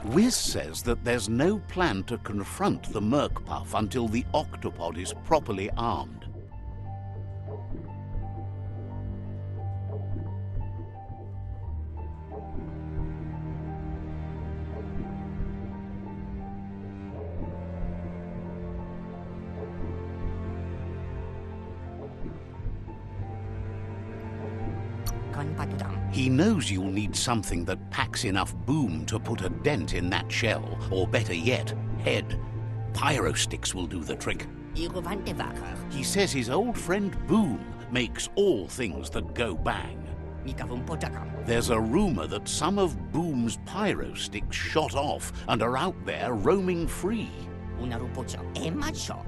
Whiz says that there's no plan to confront the Merkpuff until the octopod is properly armed. He knows you'll need something that packs enough boom to put a dent in that shell, or better yet, head. Pyro sticks will do the trick. He says his old friend Boom makes all things that go bang. There's a rumor that some of Boom's pyro sticks shot off and are out there roaming free.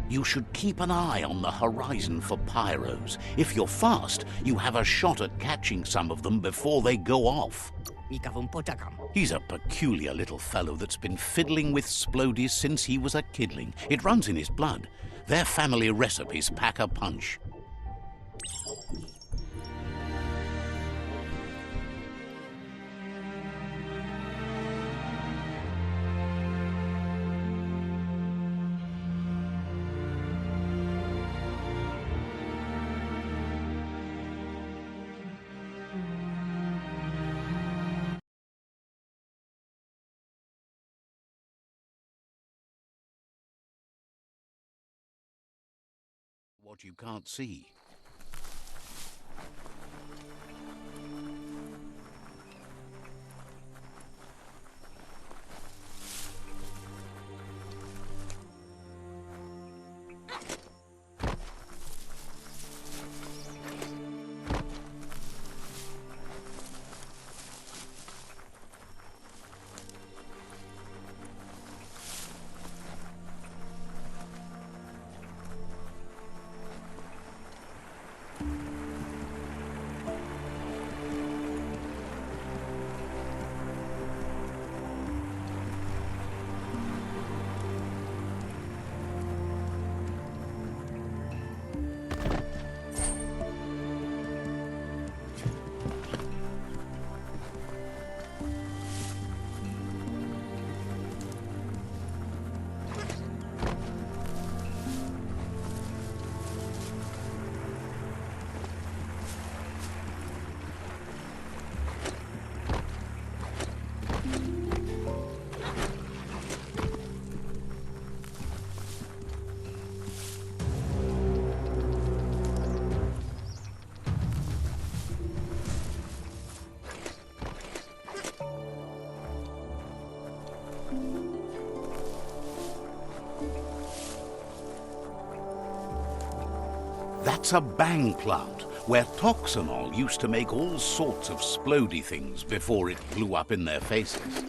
You should keep an eye on the horizon for pyros. If you're fast, you have a shot at catching some of them before they go off. He's a peculiar little fellow that's been fiddling with Splodies since he was a kidling. It runs in his blood. Their family recipes pack a punch. What you can't see. That's a bang plant, where Toxanol used to make all sorts of splody things before it blew up in their faces.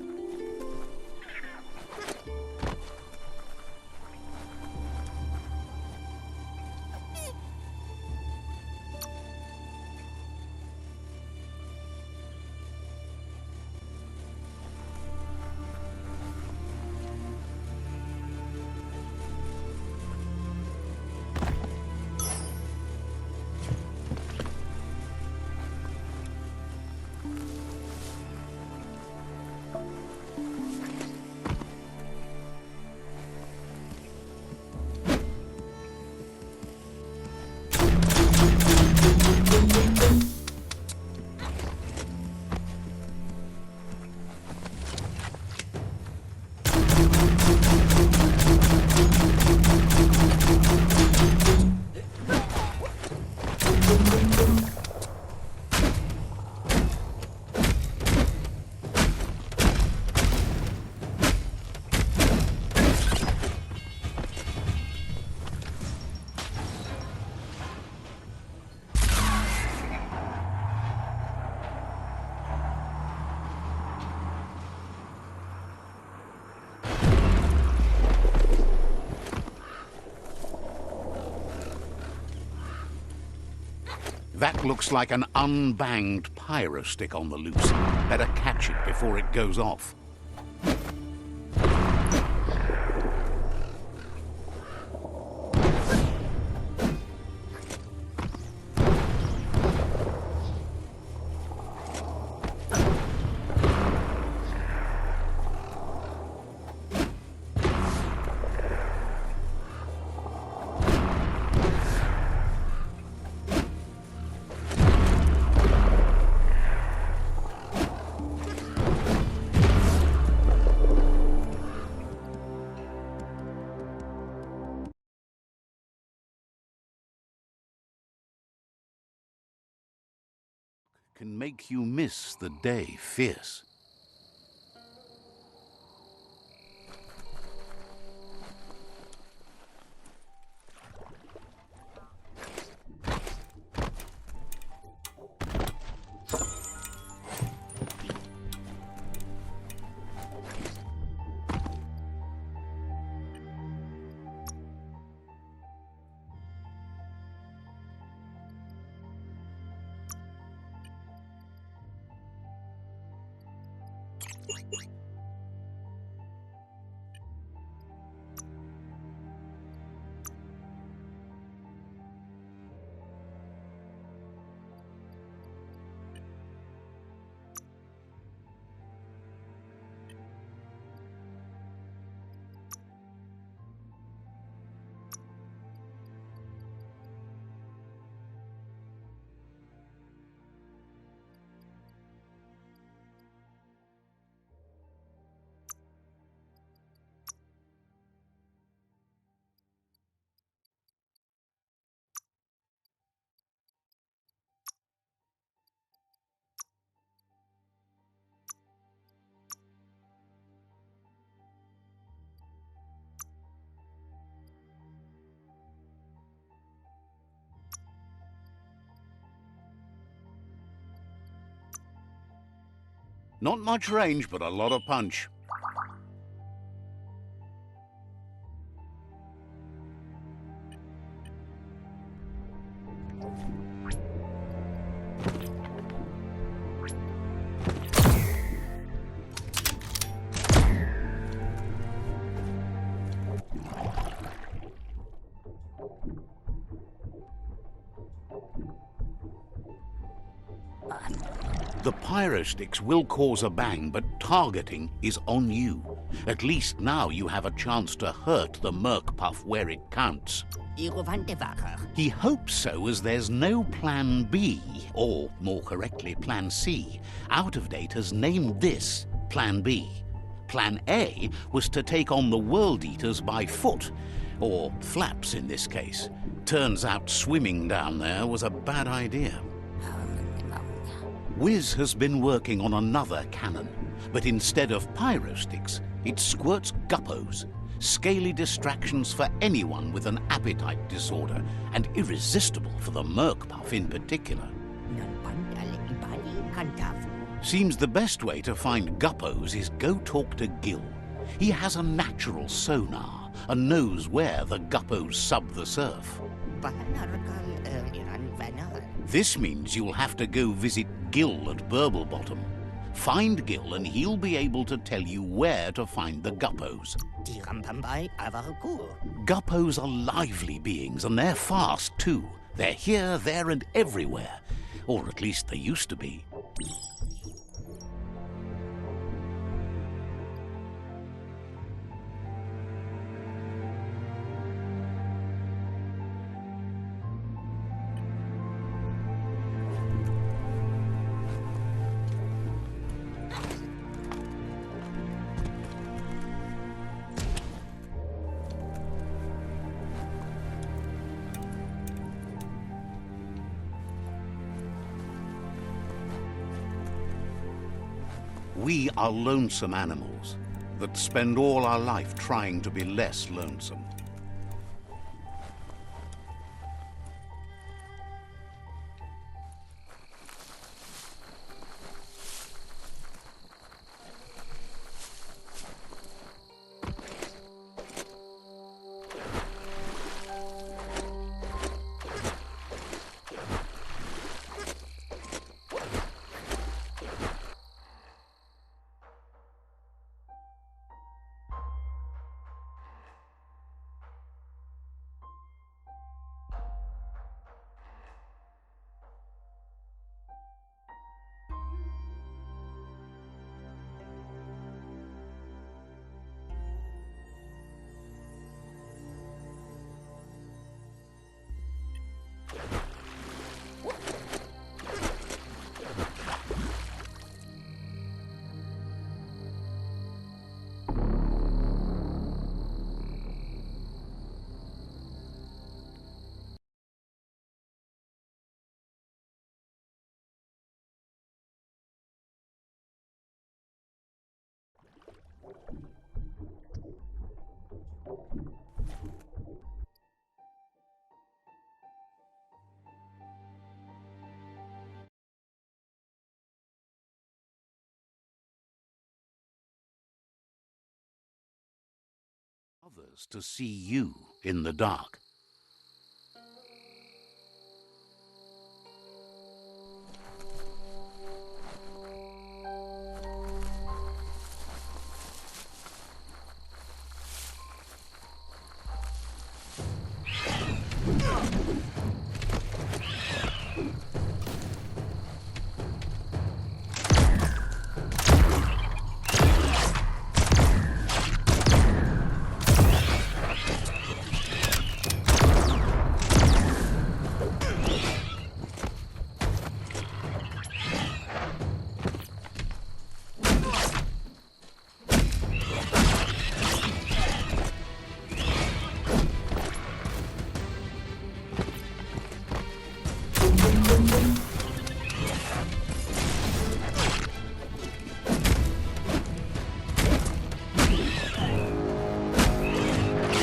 That looks like an unbanged pyro stick on the loose. Better catch it before it goes off. can make you miss the day fierce. Not much range, but a lot of punch. The Pyrosticks will cause a bang, but targeting is on you. At least now you have a chance to hurt the Merkpuff where it counts. He hopes so, as there's no Plan B, or more correctly, Plan C. Out of Date has named this Plan B. Plan A was to take on the World Eaters by foot, or flaps in this case. Turns out swimming down there was a bad idea. Wiz has been working on another cannon, but instead of Pyrosticks, it squirts Guppos, scaly distractions for anyone with an appetite disorder, and irresistible for the Merkpuff in particular. Seems the best way to find Guppos is go talk to Gil. He has a natural sonar and knows where the Guppos sub the surf. This means you'll have to go visit Gil at Burblebottom. Find Gil and he'll be able to tell you where to find the Guppos. Guppos are lively beings and they're fast too. They're here, there and everywhere. Or at least they used to be. We are lonesome animals that spend all our life trying to be less lonesome. others to see you in the dark.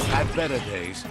Had better days.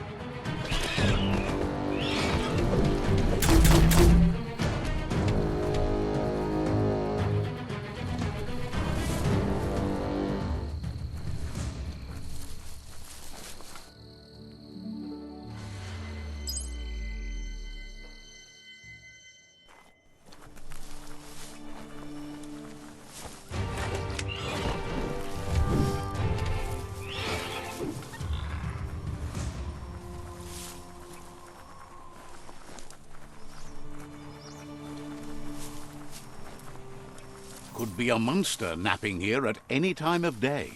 Could be a monster napping here at any time of day.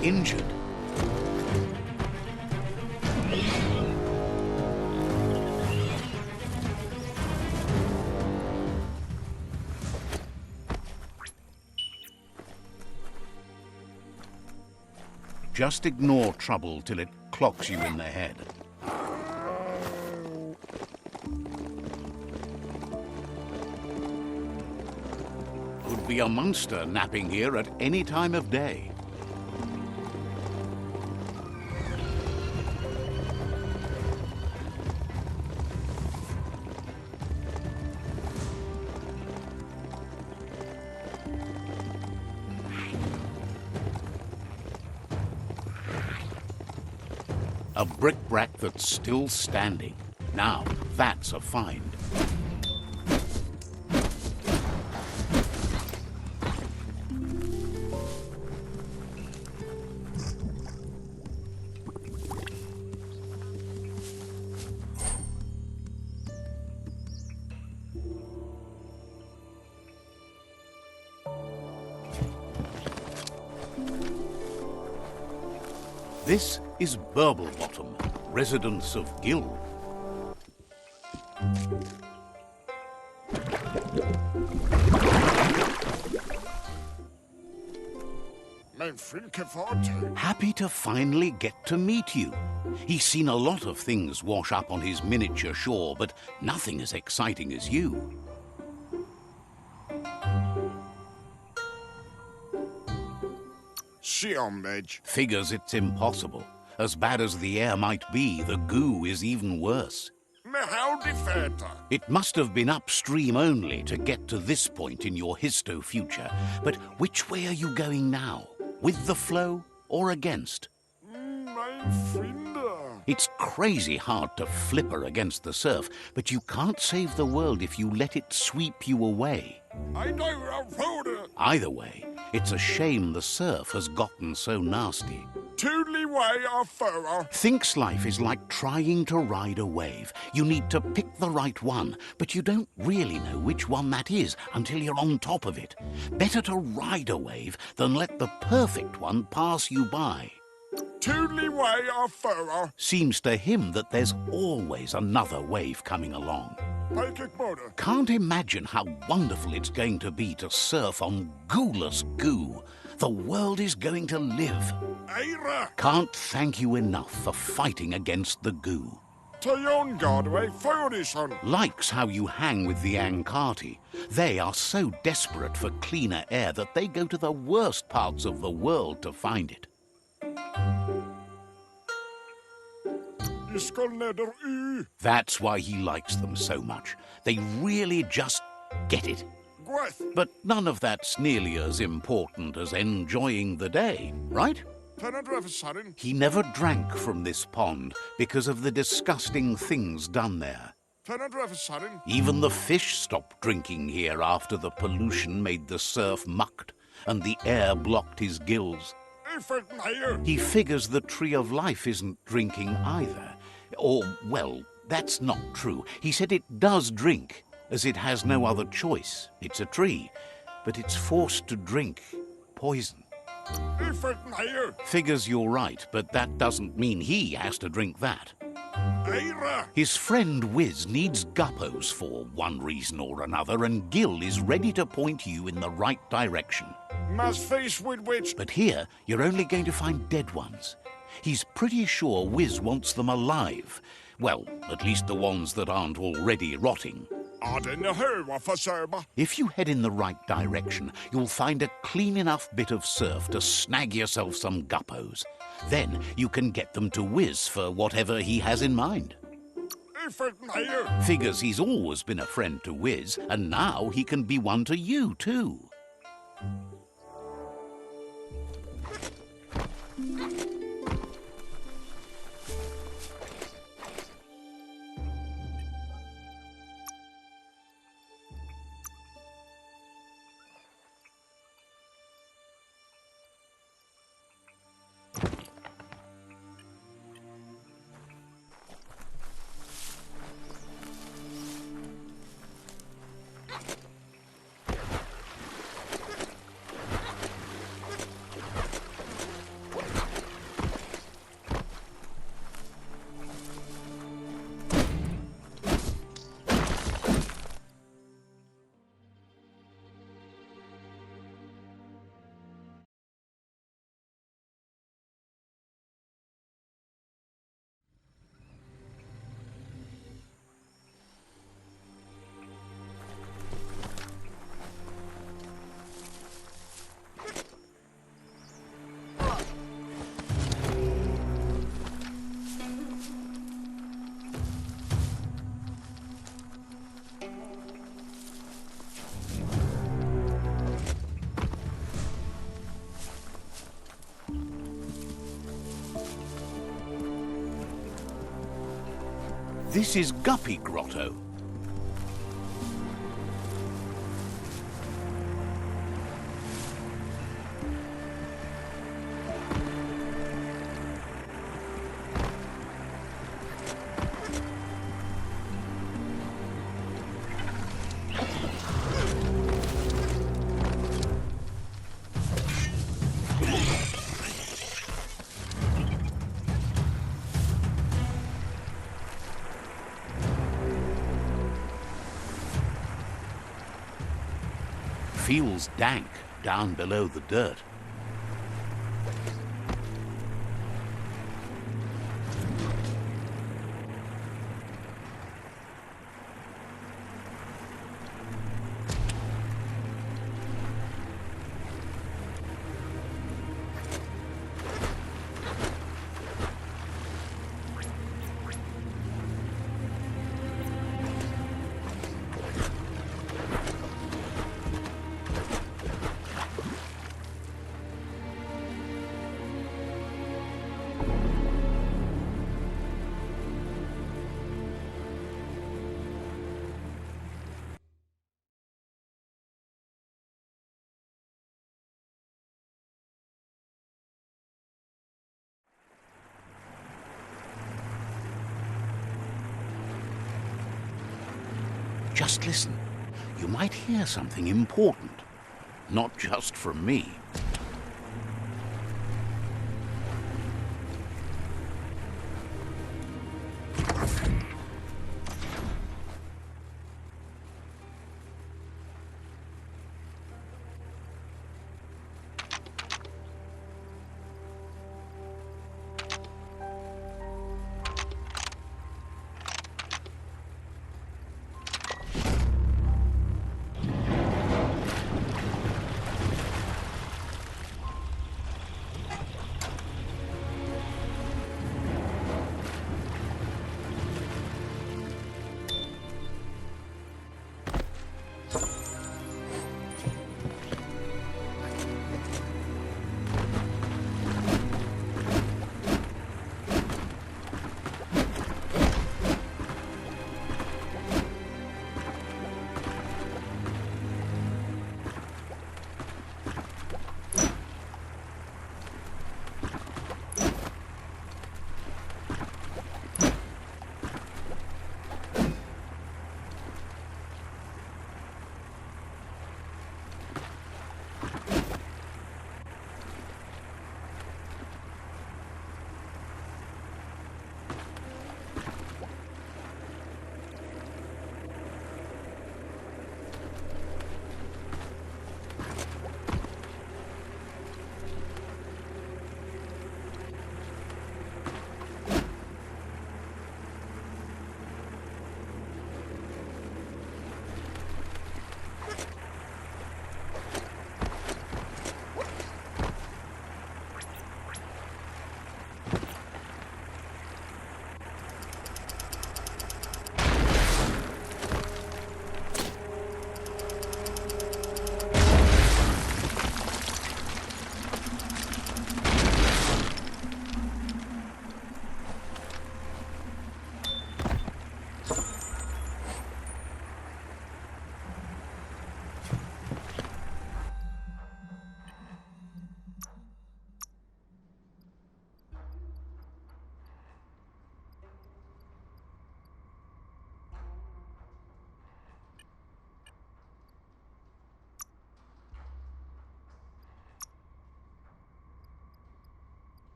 Injured. Just ignore trouble till it clocks you in the head. Could be a monster napping here at any time of day. A brick-brack that's still standing. Now, that's a find. This is Burblebottom, residence of Gil. Happy to finally get to meet you. He's seen a lot of things wash up on his miniature shore, but nothing as exciting as you. Figures it's impossible. As bad as the air might be, the goo is even worse. It must have been upstream only to get to this point in your histo-future. But which way are you going now? With the flow or against? It's crazy hard to flipper against the surf, but you can't save the world if you let it sweep you away. Either way, it's a shame the surf has gotten so nasty. Thinks life is like trying to ride a wave. You need to pick the right one, but you don't really know which one that is until you're on top of it. Better to ride a wave than let the perfect one pass you by. Seems to him that there's always another wave coming along. Can't imagine how wonderful it's going to be to surf on gooless goo. The world is going to live. Can't thank you enough for fighting against the goo. Likes how you hang with the Ankati. They are so desperate for cleaner air that they go to the worst parts of the world to find it. That's why he likes them so much. They really just get it. But none of that's nearly as important as enjoying the day, right? He never drank from this pond because of the disgusting things done there. Even the fish stopped drinking here after the pollution made the surf mucked and the air blocked his gills. He figures the Tree of Life isn't drinking either. Or, well, that's not true. He said it does drink, as it has no other choice. It's a tree, but it's forced to drink poison. Figures you're right, but that doesn't mean he has to drink that. His friend Wiz needs guppos for one reason or another, and Gil is ready to point you in the right direction. But here, you're only going to find dead ones. He's pretty sure Wiz wants them alive. Well, at least the ones that aren't already rotting. If you head in the right direction, you'll find a clean enough bit of surf to snag yourself some guppos. Then you can get them to Wiz for whatever he has in mind. Figures he's always been a friend to Wiz, and now he can be one to you too. This is Guppy Grotto. Feels dank down below the dirt. Just listen. You might hear something important. Not just from me.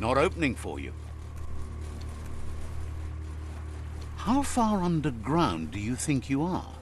not opening for you. How far underground do you think you are?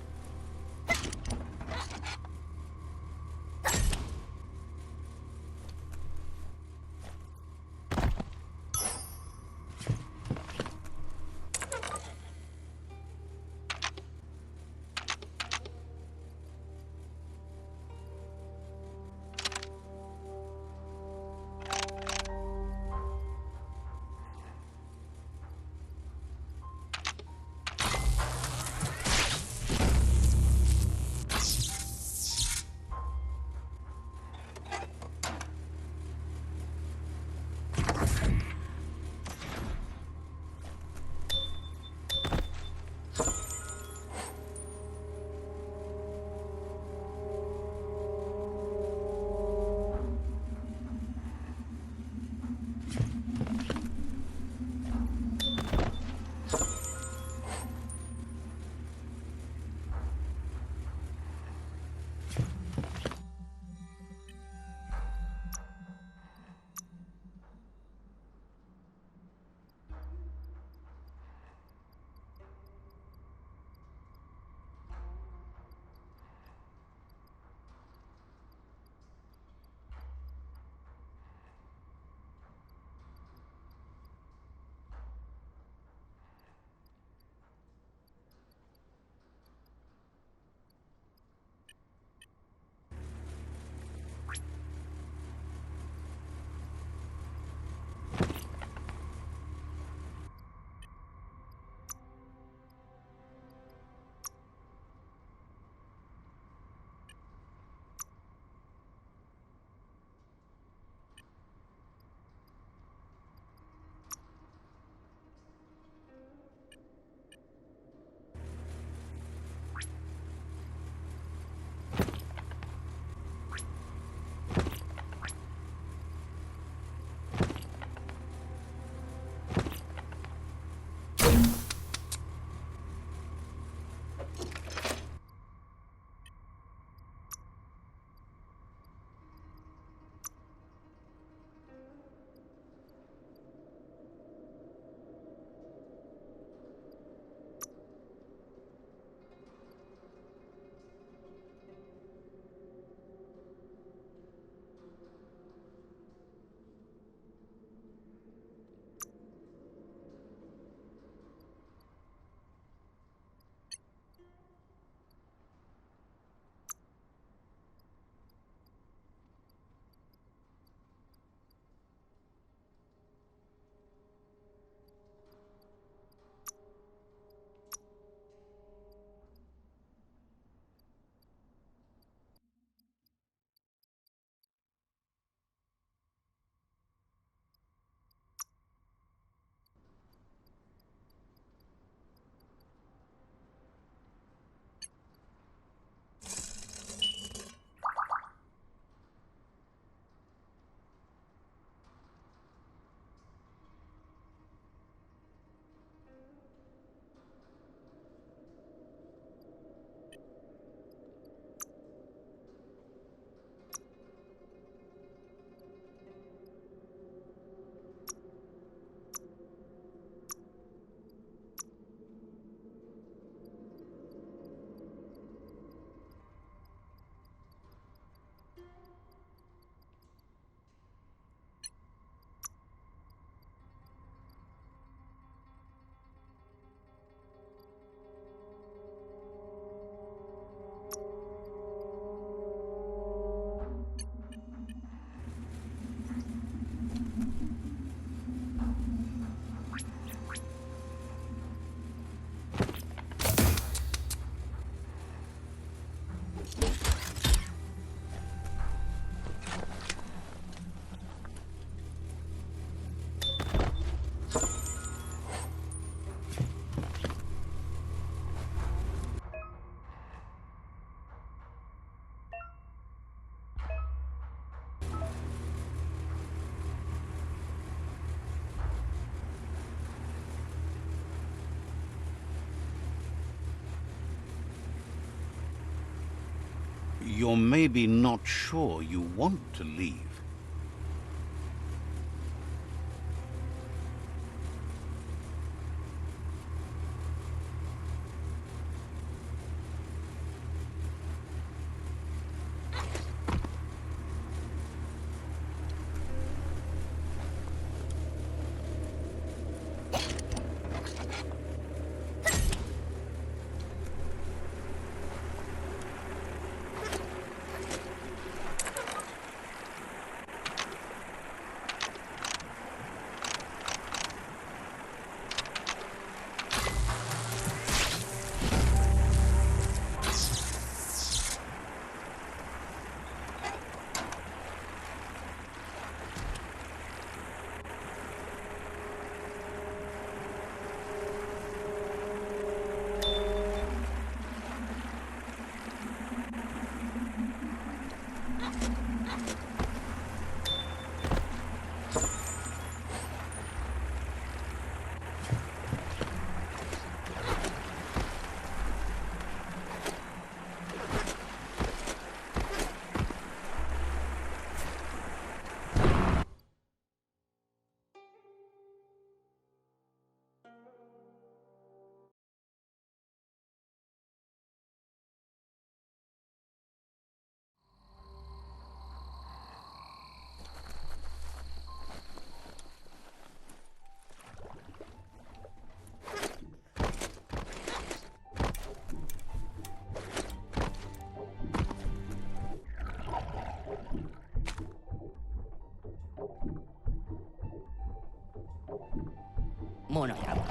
You're maybe not sure you want to leave.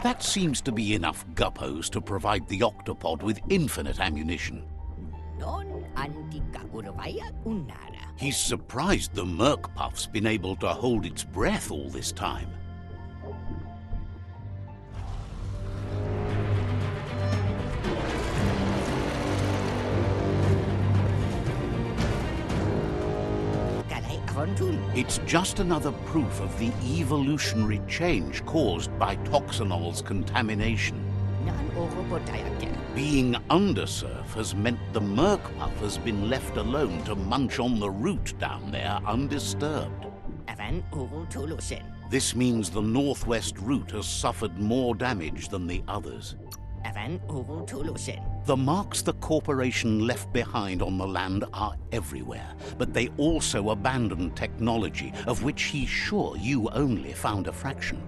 That seems to be enough guppos to provide the octopod with infinite ammunition. He's surprised the Merkpuff's been able to hold its breath all this time. It's just another proof of the evolutionary change caused by Toxanol's contamination. Being undersurf has meant the Merkpuff has been left alone to munch on the root down there undisturbed. This means the northwest route has suffered more damage than the others. The marks the corporation left behind on the land are everywhere, but they also abandoned technology of which he's sure you only found a fraction.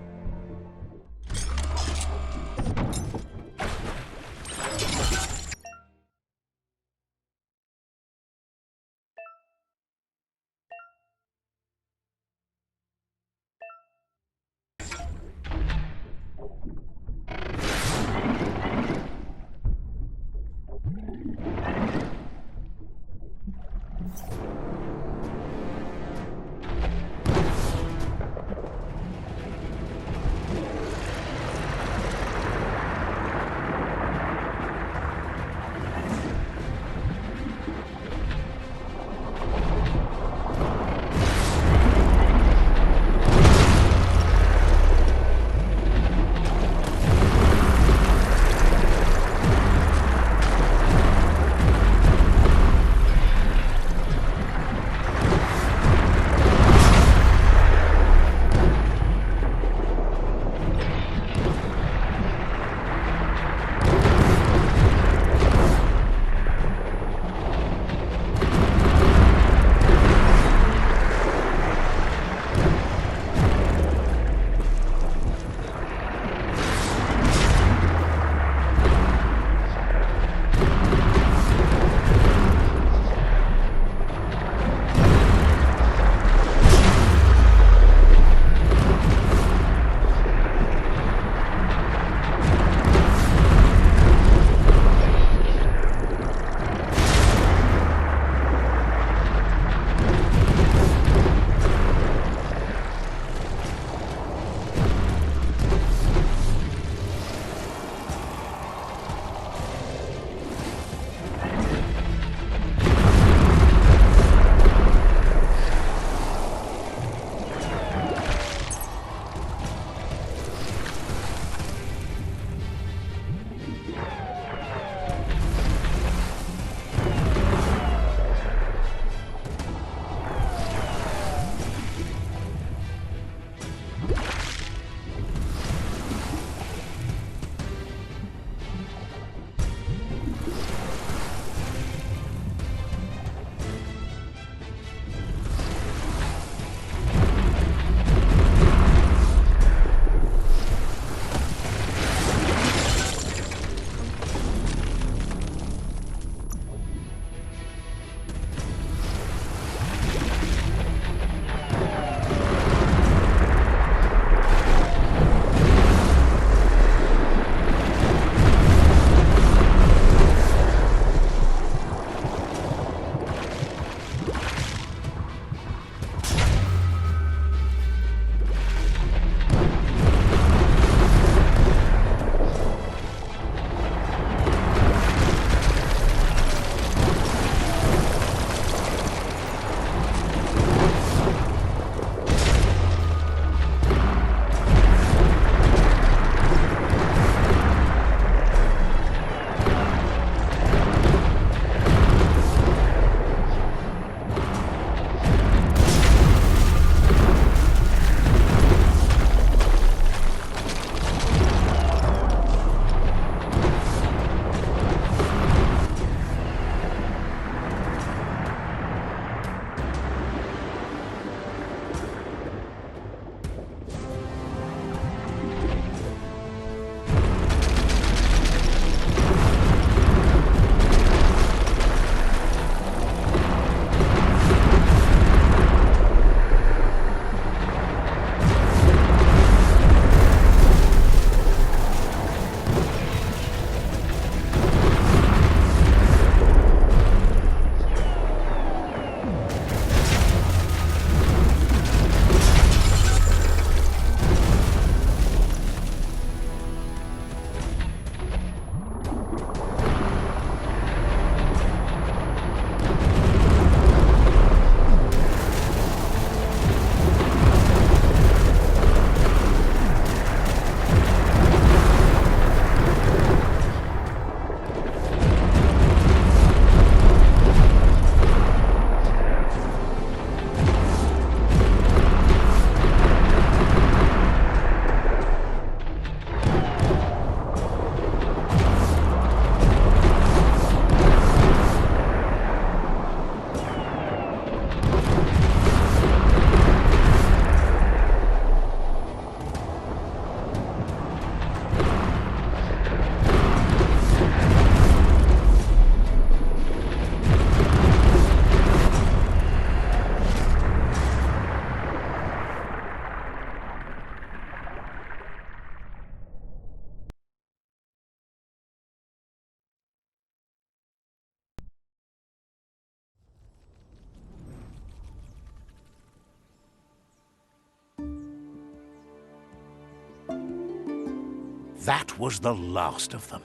That was the last of them.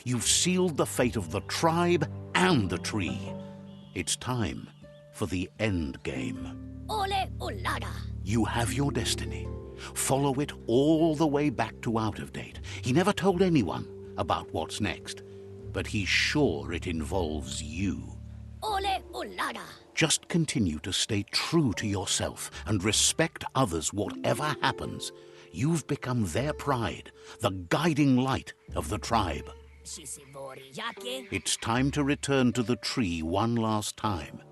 You've sealed the fate of the tribe and the tree. It's time for the end game. Ole Olada. You have your destiny. Follow it all the way back to Out of Date. He never told anyone about what's next, but he's sure it involves you. Ole Olada. Just continue to stay true to yourself and respect others whatever happens. You've become their pride, the guiding light of the tribe. It's time to return to the tree one last time.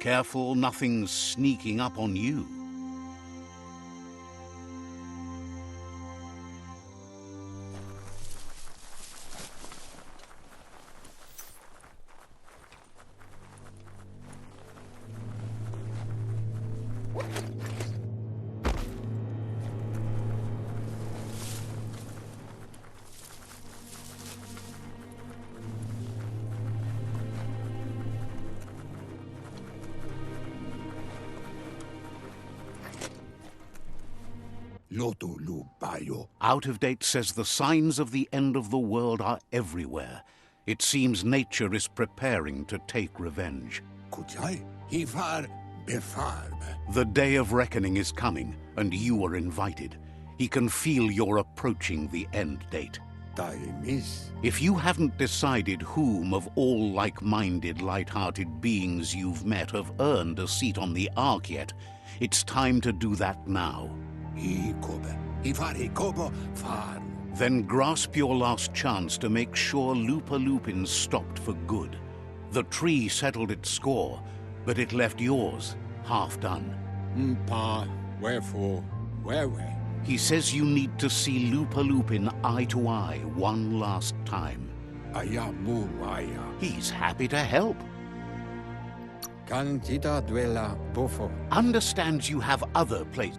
Careful nothing's sneaking up on you. Out of Date says the signs of the end of the world are everywhere. It seems nature is preparing to take revenge. The day of reckoning is coming, and you are invited. He can feel you're approaching the end date. If you haven't decided whom of all like-minded, light-hearted beings you've met have earned a seat on the Ark yet, it's time to do that now. Then grasp your last chance to make sure Lupa Lupin stopped for good. The tree settled its score, but it left yours half done. Wherefore? He says you need to see Lupa Lupin eye to eye one last time. He's happy to help. Understands you have other places.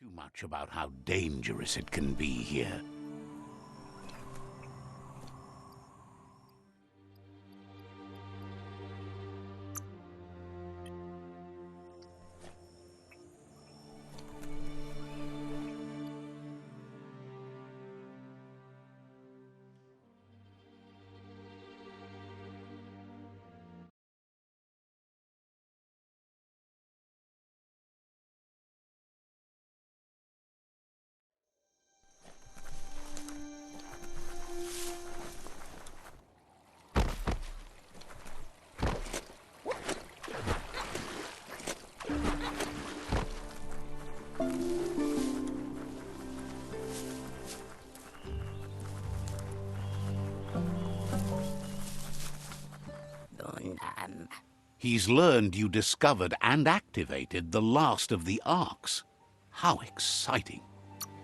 Too much about how dangerous it can be here. He's learned you discovered and activated the last of the arcs. How exciting.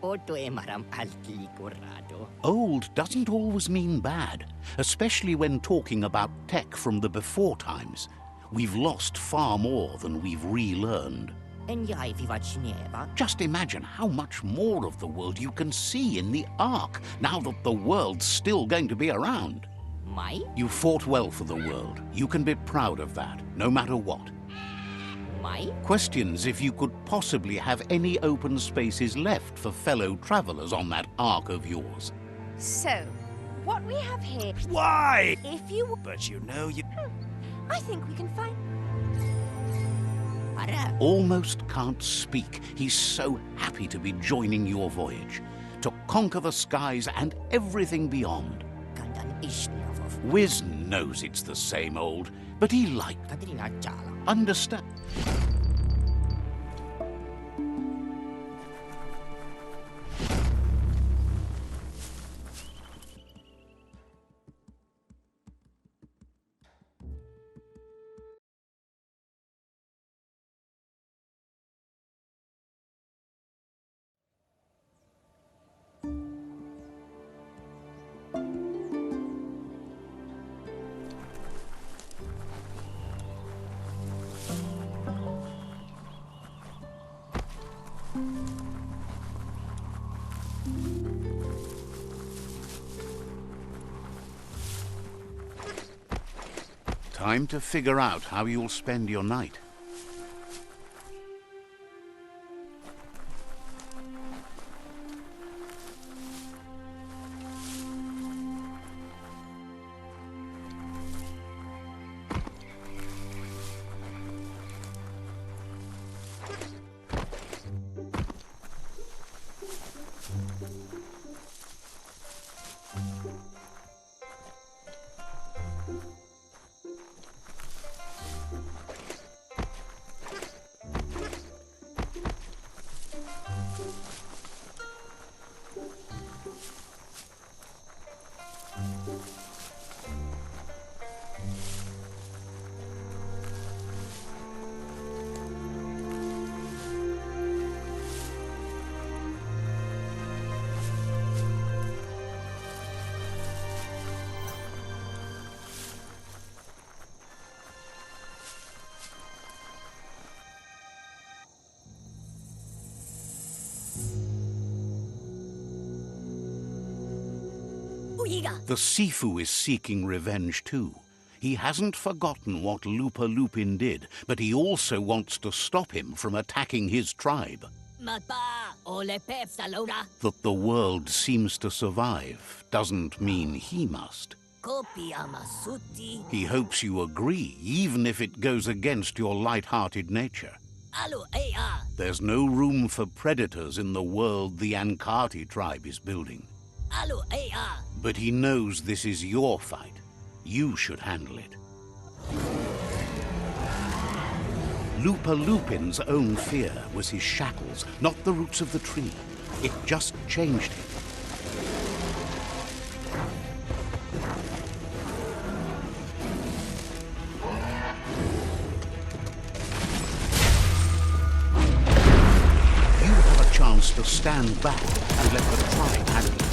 Oto e marampaltilicurado. Old doesn't always mean bad, especially when talking about tech from the before times. We've lost far more than we've relearned. Enjai vivacinieva. Just imagine how much more of the world you can see in the Ark, now that the world's still going to be around. Mai? You fought well for the world. You can be proud of that, no matter what. Mai? Questions if you could possibly have any open spaces left for fellow travelers on that Ark of yours. So, what we have here, Why? if you... But you know you... I think we can find... Para. Almost can't speak. He's so happy to be joining your voyage, to conquer the skies and everything beyond. Kandan Ishnavov. Wiz knows it's the same old, but he liked Kadrina Chala. understand. Time to figure out how you'll spend your night. Uiga. The Sifu is seeking revenge too. He hasn't forgotten what Lupa Lupin did, but he also wants to stop him from attacking his tribe. Mapa. Ole pep salora. That the world seems to survive doesn't mean he must. Kopi amasuti. He hopes you agree, even if it goes against your light-hearted nature. Alu ea. There's no room for predators in the world the Ankati tribe is building. Alu ea. But he knows this is your fight. You should handle it. Lupa Lupin's own fear was his shackles, not the roots of the tree. It just changed him. You have a chance to stand back and let the tribe handle it.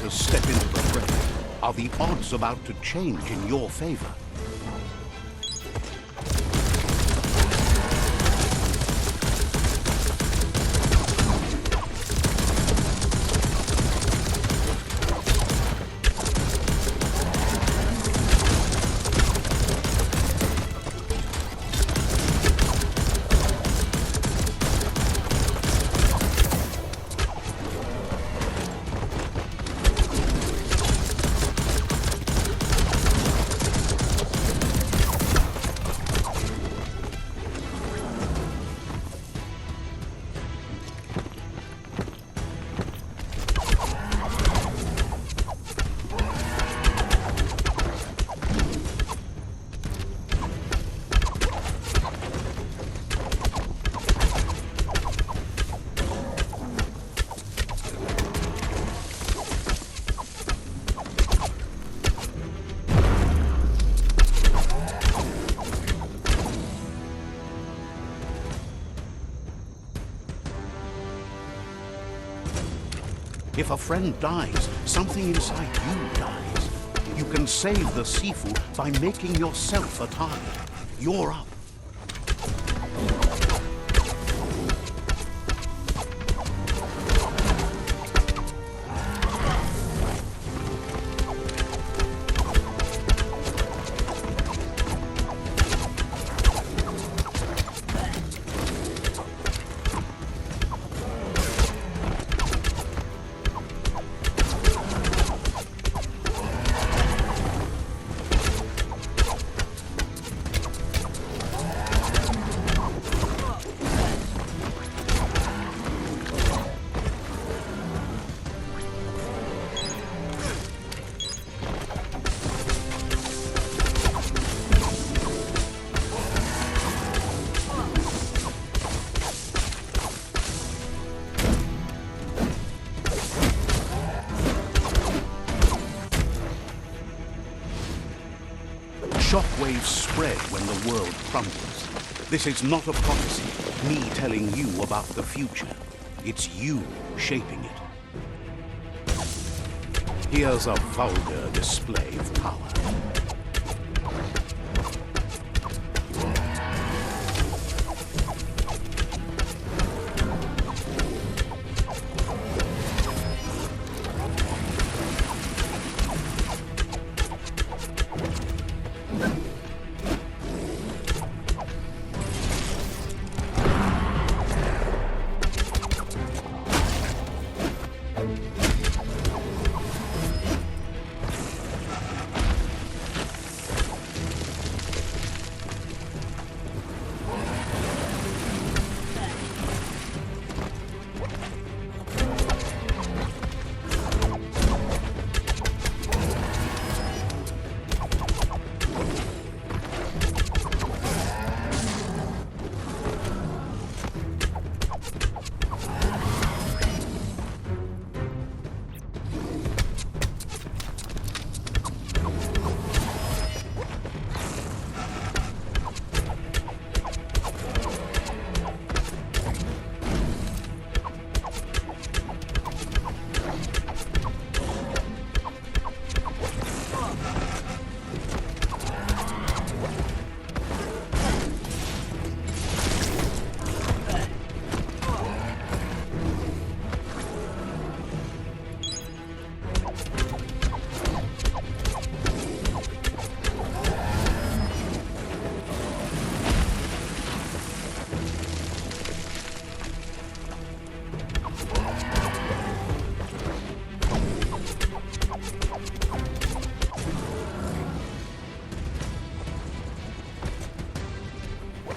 to step into the fray? Are the odds about to change in your favor? If a friend dies, something inside you dies. You can save the Sifu by making yourself a target. You're up. Shockwaves spread when the world crumbles. This is not a prophecy, me telling you about the future. It's you shaping it. Here's a vulgar display of power.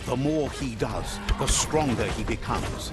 The more he does, the stronger he becomes.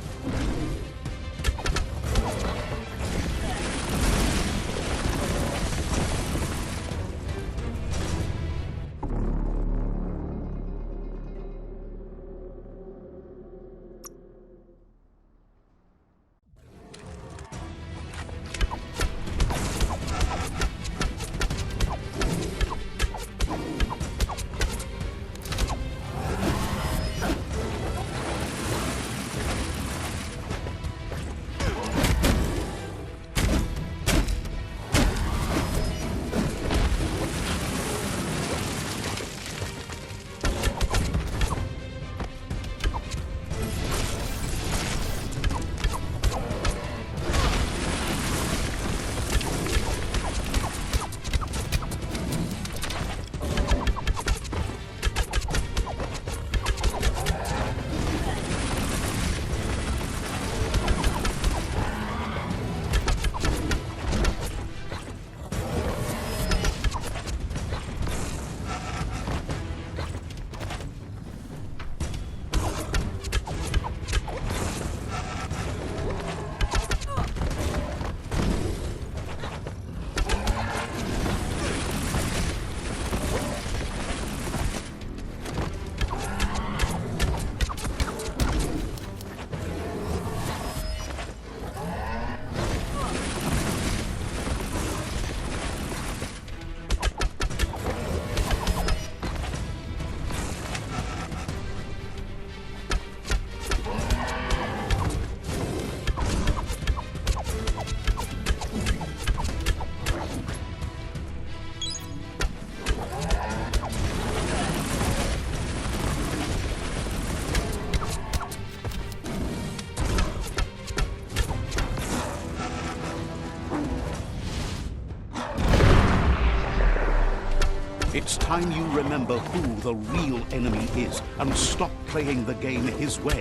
It's time you remember who the real enemy is and stop playing the game his way.